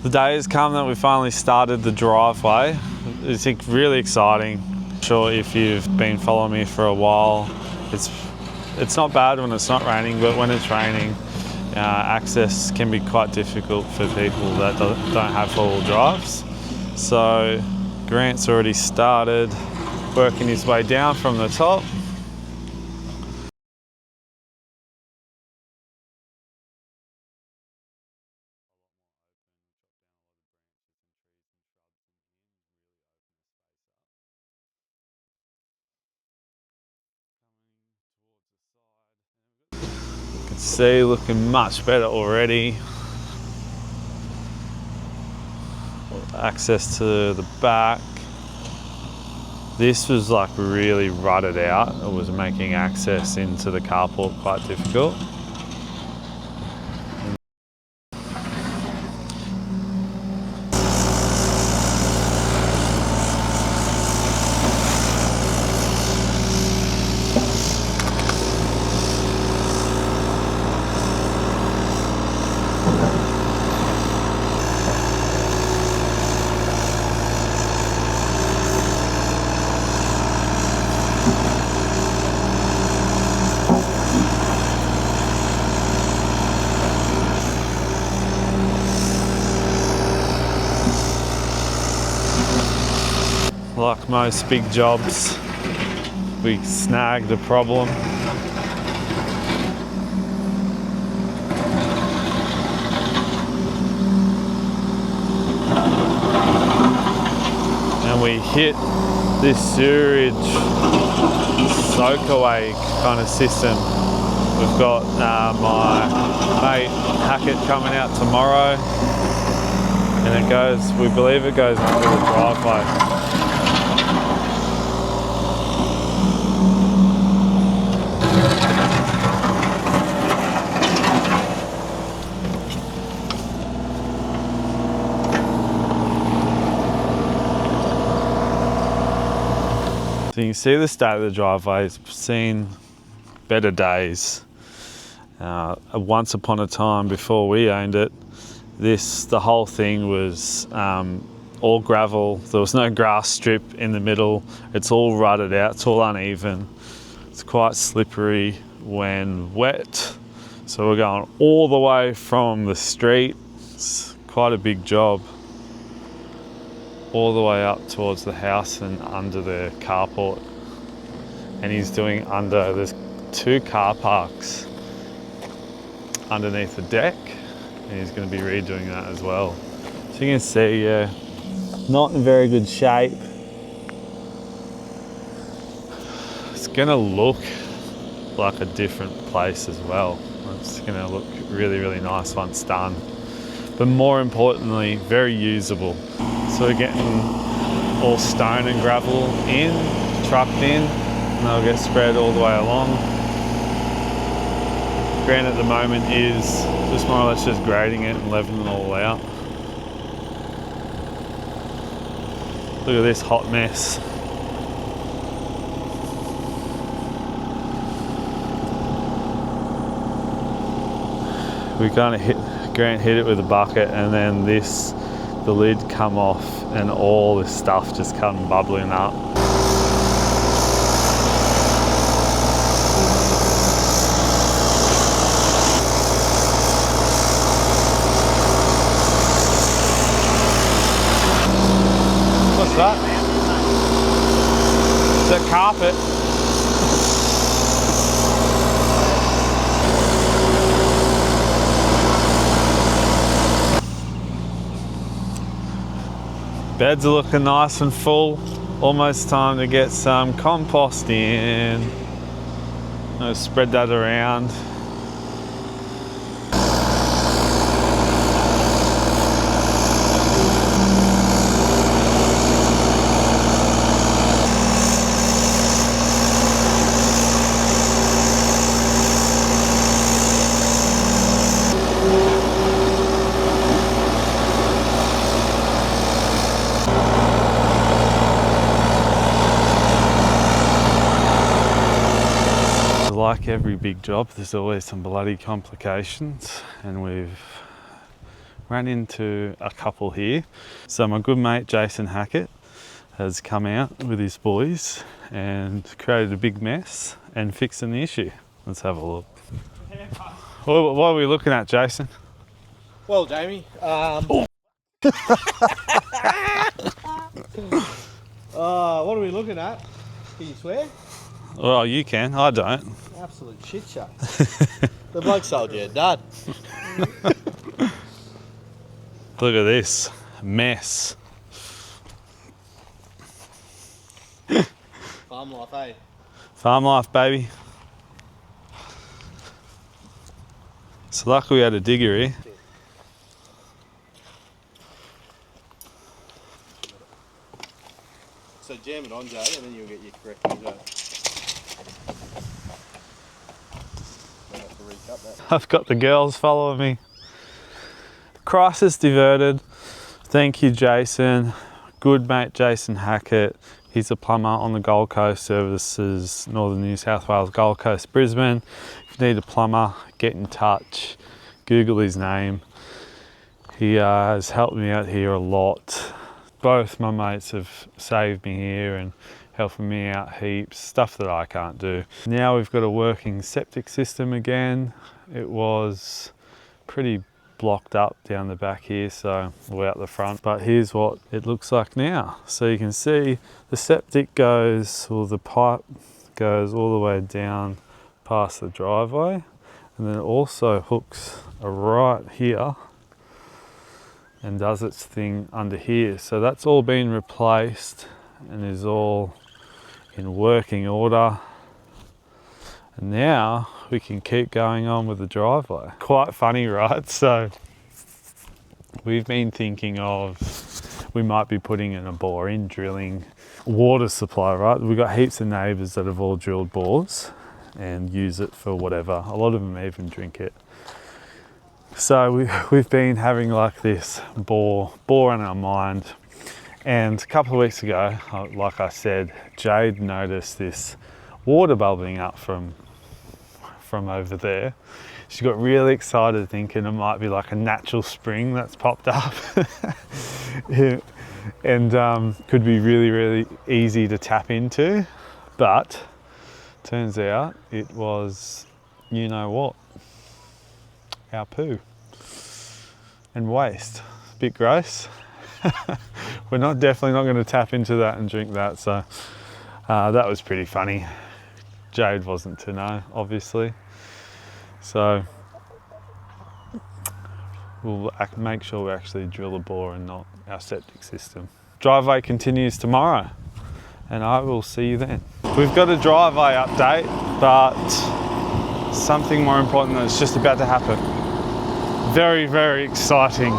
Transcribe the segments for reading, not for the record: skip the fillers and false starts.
The day has come that we finally started the driveway. It's really exciting. I'm sure if you've been following me for a while, it's not bad when it's not raining, but when it's raining, access can be quite difficult for people that don't have four-wheel drives. So Grant's already started working his way down from the top. You can see looking much better already. Access to the back. This was like really rutted out. It was making access into the carport quite difficult. Like most big jobs, we snagged a problem. And we hit this sewage soak-away kind of system. We've got my mate Hackett coming out tomorrow, and it goes, we believe it goes under the driveway. So you can see the state of the driveway. It's seen better days. Once upon a time, before we owned it, the whole thing was all gravel. There was no grass strip in the middle. It's all rutted out. It's all uneven. It's quite slippery when wet. So we're going all the way from the street. It's quite a big job. All the way up towards the house and under the carport. And he's doing there's 2 car parks underneath the deck, and he's going to be redoing that as well. So you can see, not in very good shape. It's going to look like a different place as well. It's going to look really, really nice once done. But more importantly, very usable. So we're getting all stone and gravel in, trucked in, and they'll get spread all the way along. Grant at the moment is just more or less just grading it and leveling it all out. Look at this hot mess. We kind of Grant hit it with a bucket, and then the lid come off and all this stuff just come bubbling up. What's that? Is that carpet? Beds are looking nice and full. Almost time to get some compost in. I'll spread that around. Like every big job, there's always some bloody complications, and we've ran into a couple here. So my good mate Jason Hackett has come out with his boys and created a big mess and fixing the issue. Let's have a look. What are we looking at, Jason? Well, Jamie, what are we looking at? Can you swear? Well, you can, I don't. Absolute shit show. The bloke sold you a dud. Look at this mess. Farm life, eh? Farm life, baby. It's lucky we had a digger here. So jam it on, Jay, and then you'll get your correct result. I'll have to recut that. I've got the girls following me. Crisis diverted. Thank you, Jason. Good mate Jason Hackett. He's a plumber on the Gold Coast Services, Northern New South Wales, Gold Coast, Brisbane. If you need a plumber, get in touch. Google his name. He has helped me out here a lot. Both my mates have saved me here and helping me out heaps, stuff that I can't do. Now we've got a working septic system again. It was pretty blocked up down the back here, so we're out the front, but here's what it looks like now. So you can see the septic goes, or the pipe goes all the way down past the driveway, and then it also hooks right here and does its thing under here. So that's all been replaced and is all in working order. And now we can keep going on with the driveway. Quite funny, right? So we've been thinking of, we might be putting in a bore in, drilling water supply, right? We've got heaps of neighbours that have all drilled bores and use it for whatever. A lot of them even drink it. So we've been having like this bore in our mind. And a couple of weeks ago, like I said, Jade noticed this water bubbling up from over there. She got really excited thinking it might be like a natural spring that's popped up. And could be really, really easy to tap into. But turns out it was, you know what, our poo and waste. A bit gross. We're definitely not going to tap into that and drink that. So that was pretty funny. Jade wasn't to know, obviously. So we'll make sure we actually drill a bore and not our septic system. Driveway continues tomorrow, and I will see you then. We've got a driveway update, but something more important that's just about to happen. Very, very exciting.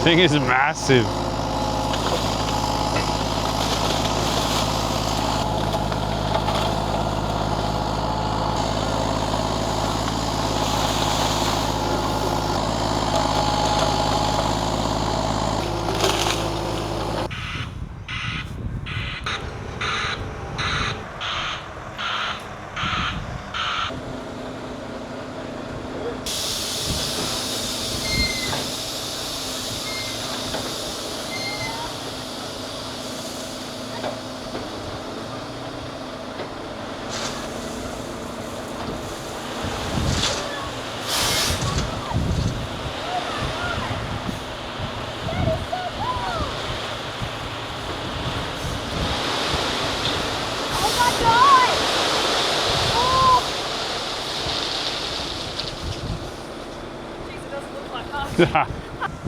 Thing is massive.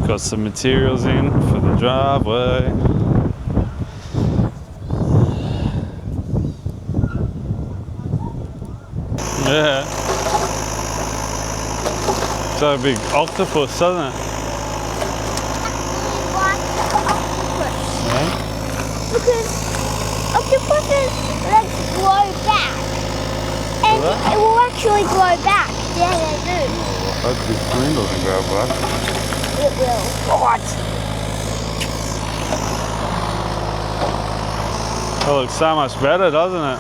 Got some materials in for the driveway. Yeah. looks like a big octopus, doesn't it? Like octopus. Yeah. Because octopus's legs grow back. And What? it will actually grow back. Yeah, they do. Hope this screen doesn't go back. It will. What? That looks so much better, doesn't it?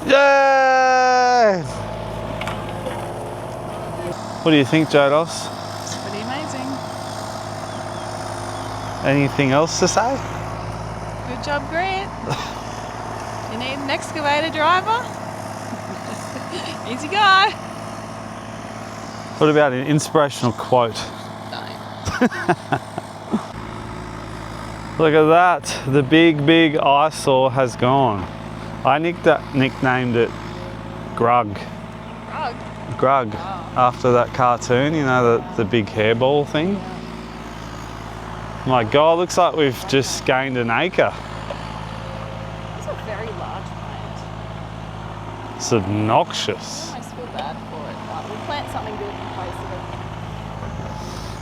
Yay! What do you think, Jados? It's pretty amazing. Anything else to say? Good job, Grant. You need an excavator driver? Easy guy. What about an inspirational quote? Don't. Look at that. The big eyesore has gone. I nicknamed it Grug. Rug. Grug. After that cartoon, you know, the big hairball thing. My God, looks like we've just gained an acre. It's a very large plant. It's obnoxious. I almost feel bad for it, but we'll plant something good in place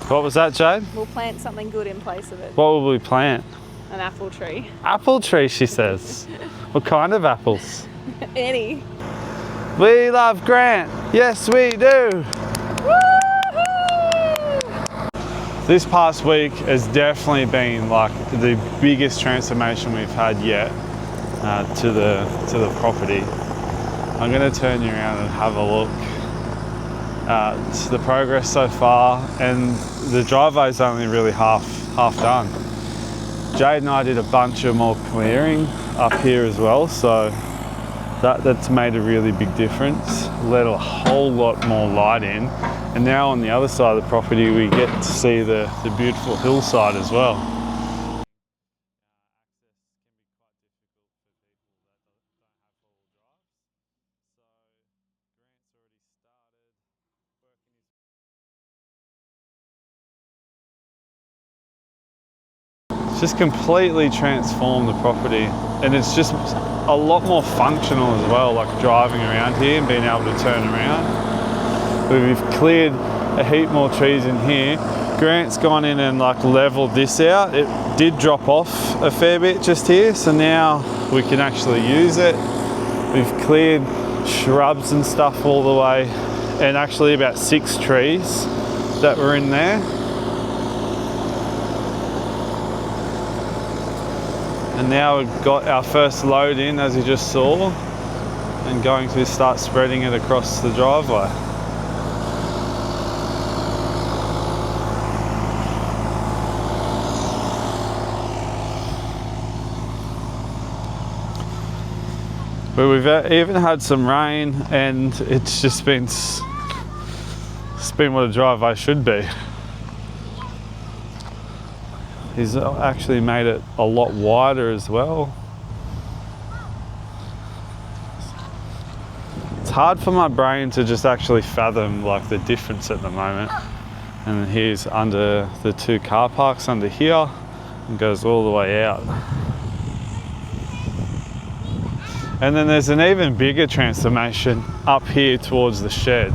of What was that, Jade? it. We'll plant something good in place of it. What will we plant? An apple tree. Apple tree, she says. What kind of apples? Any. We love Grant. Yes, we do. This past week has definitely been like the biggest transformation we've had yet to the property. I'm going to turn you around and have a look at the progress so far, and the driveway's only really half done. Jade and I did a bunch of more clearing up here as well, so that's made a really big difference. Let a whole lot more light in, and now on the other side of the property we get to see the beautiful hillside as well. Just completely transformed the property, and it's just a lot more functional as well, like driving around here and being able to turn around. We've cleared a heap more trees in here. Grant's gone in and like leveled this out. It did drop off a fair bit just here, so now we can actually use it. We've cleared shrubs and stuff all the way, and actually about 6 trees that were in there. And now we've got our first load in, as you just saw, and going to start spreading it across the driveway. But we've even had some rain, and it's just been what a driveway should be. He's actually made it a lot wider as well. It's hard for my brain to just actually fathom like the difference at the moment. And here's under the 2 car parks under here and goes all the way out. And then there's an even bigger transformation up here towards the shed.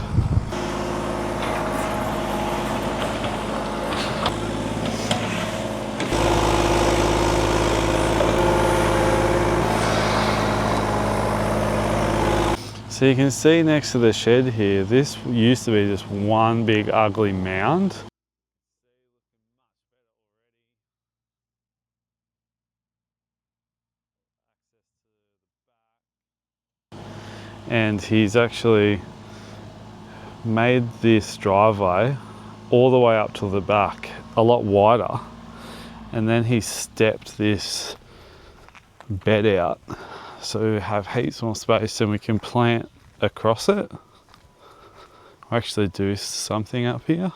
So you can see next to the shed here, this used to be just one big ugly mound. And he's actually made this driveway all the way up to the back, a lot wider. And then he stepped this bed out, so we have heaps more space and we can plant across it. Or actually do something up here.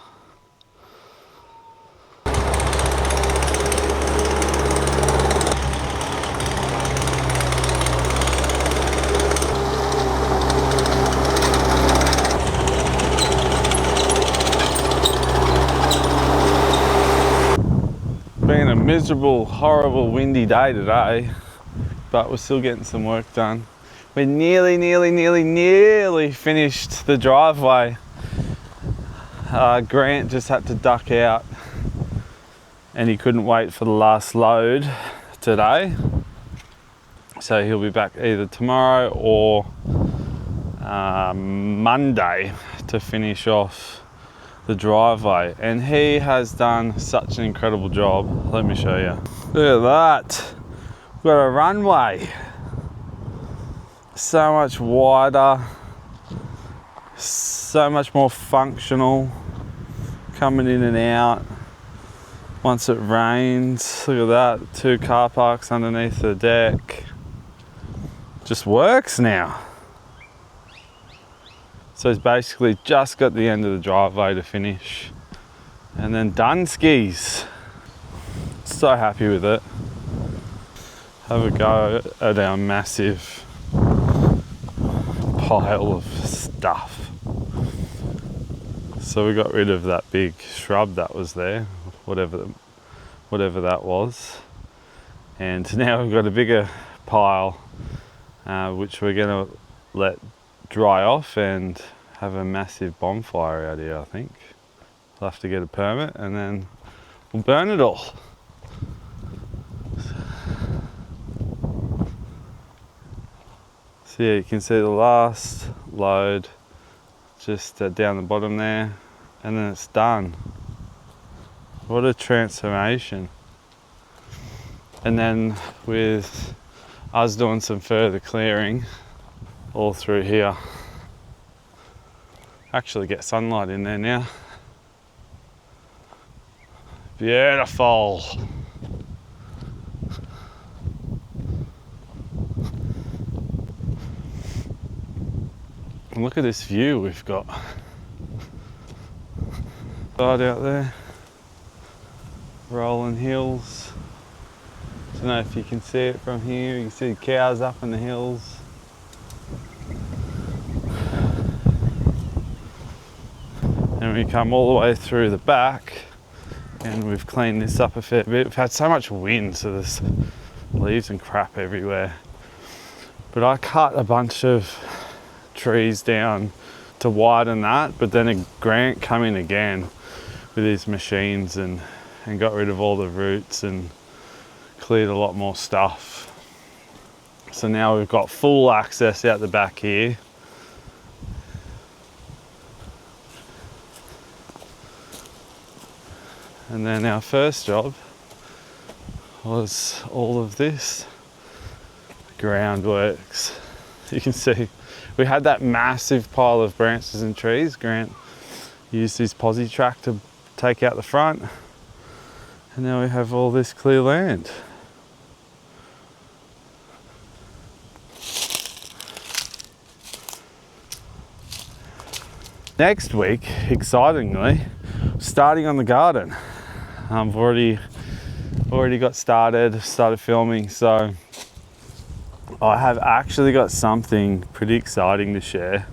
miserable, horrible, windy day today, but we're still getting some work done. We're nearly finished the driveway. Grant just had to duck out and he couldn't wait for the last load today. So he'll be back either tomorrow or Monday to finish off the driveway. And he has done such an incredible job. Let me show you. Look at that. We've got a runway. So much wider, so much more functional, coming in and out once it rains. Look at that, 2 car parks underneath the deck. Just works now. So he's basically just got the end of the driveway to finish and then done skis. So happy with it. Have a go at our massive pile of stuff. So we got rid of that big shrub that was there, whatever that was, and now we've got a bigger pile which we're going to let dry off and have a massive bonfire out here. I think we'll have to get a permit and then we'll burn it all. So yeah, you can see the last load just down the bottom there, and then it's done. What a transformation. And then with us doing some further clearing all through here, actually get sunlight in there now. Beautiful. And look at this view we've got. Side out there, rolling hills. Don't know if you can see it from here. You can see the cows up in the hills. And we come all the way through the back and we've cleaned this up a fair bit. We've had so much wind, so there's leaves and crap everywhere. But I cut a bunch of trees down to widen that, but then a Grant come in again with his machines and got rid of all the roots and cleared a lot more stuff. So now we've got full access out the back here. And then our first job was all of this groundworks. You can see we had that massive pile of branches and trees. Grant used his posi track to take out the front, and now we have all this clear land. Next week, excitingly, starting on the garden. I've already got started filming, so I have actually got something pretty exciting to share.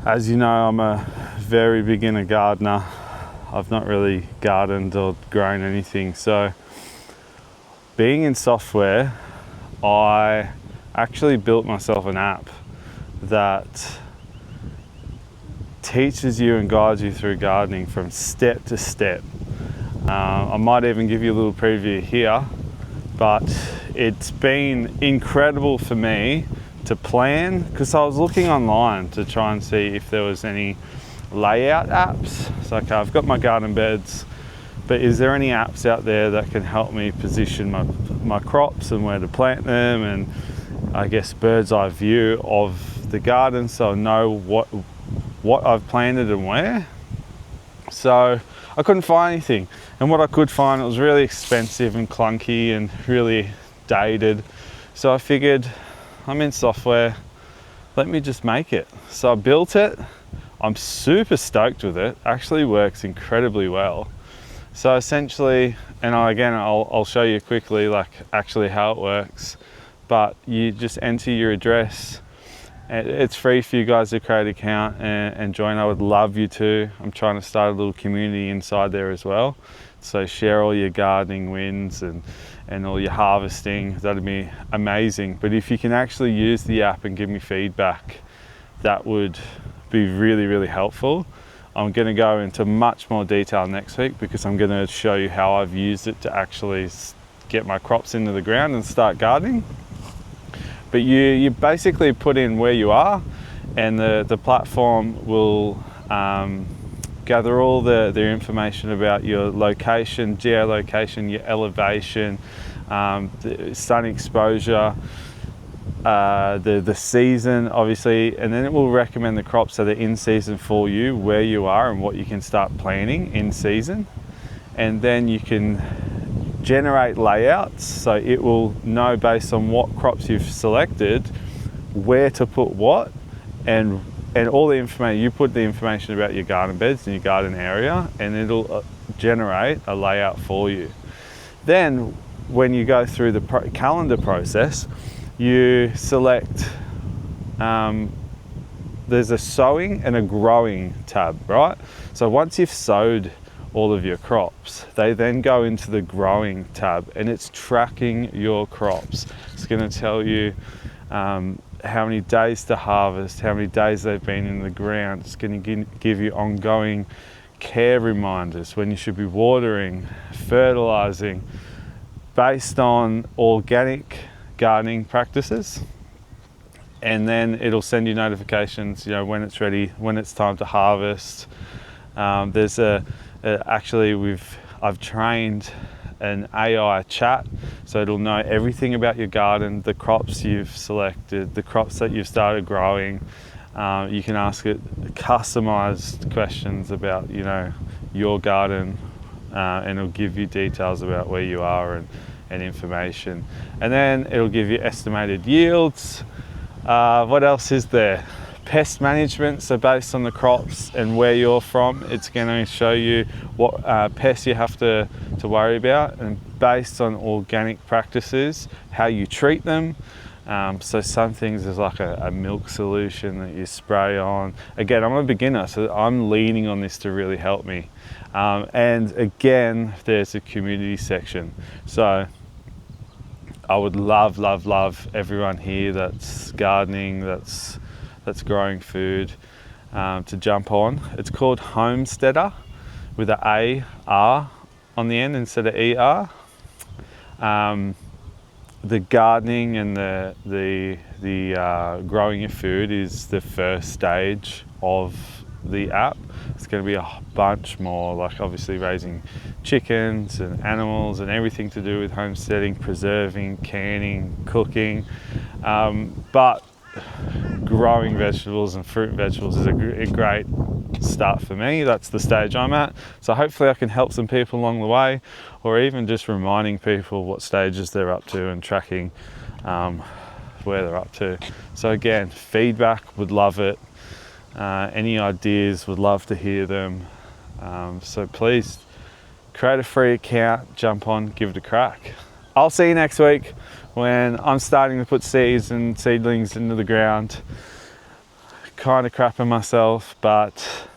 As you know, I'm a very beginner gardener. I've not really gardened or grown anything. So being in software, I actually built myself an app that teaches you and guides you through gardening from step to step. I might even give you a little preview here, but it's been incredible for me to plan, because I was looking online to try and see if there was any layout apps. So okay, I've got my garden beds, but is there any apps out there that can help me position my crops and where to plant them, and I guess bird's eye view of the garden so I know what I've planted and where. So I couldn't find anything, and what I could find, it was really expensive and clunky and really dated. So I figured, I'm in software, let me just make it. So I built it. I'm super stoked with it. Actually works incredibly well. So essentially, and I'll show you quickly like actually how it works, but you just enter your address It's free for you guys to create an account and join. I would love you to. I'm trying to start a little community inside there as well. So share all your gardening wins and all your harvesting. That'd be amazing. But if you can actually use the app and give me feedback, that would be really, really helpful. I'm going to go into much more detail next week because I'm going to show you how I've used it to actually get my crops into the ground and start gardening. But you basically put in where you are, and the platform will gather all the information about your location, geolocation, your elevation, the sun exposure, the season, obviously, and then it will recommend the crops that are in season for you, where you are, and what you can start planting in season. And then you can generate layouts, so it will know based on what crops you've selected where to put what, and all the information. You put the information about your garden beds and your garden area, and it'll generate a layout for you. Then when you go through the calendar process, you select there's a sowing and a growing tab, right? So once you've sowed all of your crops, they then go into the growing tab, and it's tracking your crops. It's going to tell you how many days to harvest, how many days they've been in the ground. It's going to give you ongoing care reminders when you should be watering, fertilizing, based on organic gardening practices. And then it'll send you notifications, you know, when it's ready, when it's time to harvest. There's I've trained an AI chat, so it'll know everything about your garden, the crops you've selected, the crops that you've started growing. You can ask it customized questions about, you know, your garden, and it'll give you details about where you are and information. And then it'll give you estimated yields. What else is there? Pest management, so based on the crops and where you're from, it's going to show you what pests you have to worry about, and based on organic practices, how you treat them. So some things is like a milk solution that you spray on. Again, I'm a beginner, so I'm leaning on this to really help me. And again, there's a community section. So I would love everyone here that's gardening, that's growing food, to jump on. It's called Homesteader with an A-R on the end instead of E-R. The gardening and the growing your food is the first stage of the app. It's going to be a bunch more, like obviously raising chickens and animals and everything to do with homesteading, preserving, canning, cooking, but growing vegetables and fruit and vegetables is a great start for me. That's the stage I'm at. So hopefully I can help some people along the way, or even just reminding people what stages they're up to and tracking where they're up to. So again, feedback, would love it. Any ideas, would love to hear them. So please create a free account, jump on, give it a crack. I'll see you next week when I'm starting to put seeds and seedlings into the ground. Kind of crapping myself, but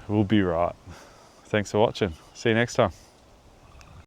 we'll be right. Thanks for watching. See you next time.